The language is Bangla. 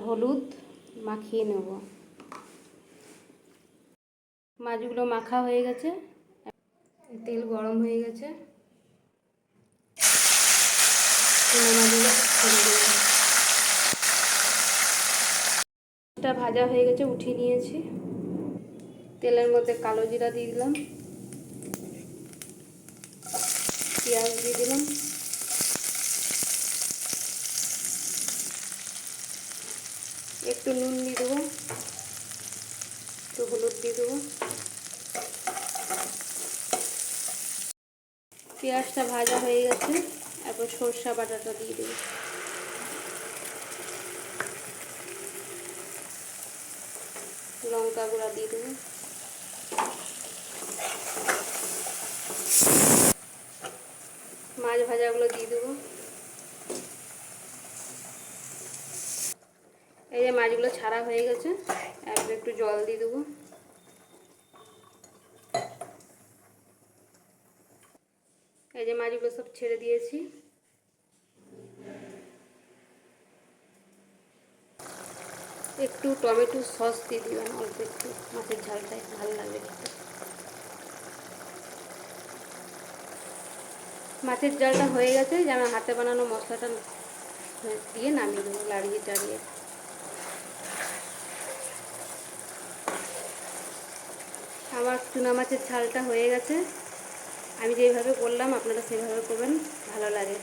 হলুদ মাখিয়ে নেব। মাছগুলো মাখা হয়ে গেছে, তেল গরম হয়ে গেছে, মাছগুলো ছেড়ে দেব। মাছটা ভাজা হয়ে গেছে, উঠিয়ে নিয়েছি। তেলের মধ্যে কালো জিরা দিয়ে দিলাম, পেঁয়াজ দিয়ে দিলাম, একটু নুন দিয়ে দেবো, একটু হলুদ দিয়ে দেবো। পেঁয়াজটা ভাজা হয়ে গেছে, এরপর সরষা বাটাটা দিয়ে দেবো। লঙ্কা গুঁড়া দিয়ে দেবো, মাছ ভাজাগুলো দিয়ে দেবো। এই যে মাছগুলো ছাড়া হয়ে গেছে, এরপর একটু জল দিয়ে দেবো। এই যে মাছগুলো সব ছেড়ে দিয়েছি। একটু টমেটো সস দিয়ে দিলাম, অল্প একটু, মাছের ঝালটাই ভালো লাগবে খেতে। মাছের ঝালটা হয়ে গেছে, যে আমার হাতে বানানো মশলাটা দিয়ে নামিয়ে দেবো, লাড়িয়ে টাড়িয়ে। আমার চুনা মাছের ঝালটা হয়ে গেছে। আমি যেইভাবে করলাম আপনারা সেভাবে করবেন, ভালো লাগে।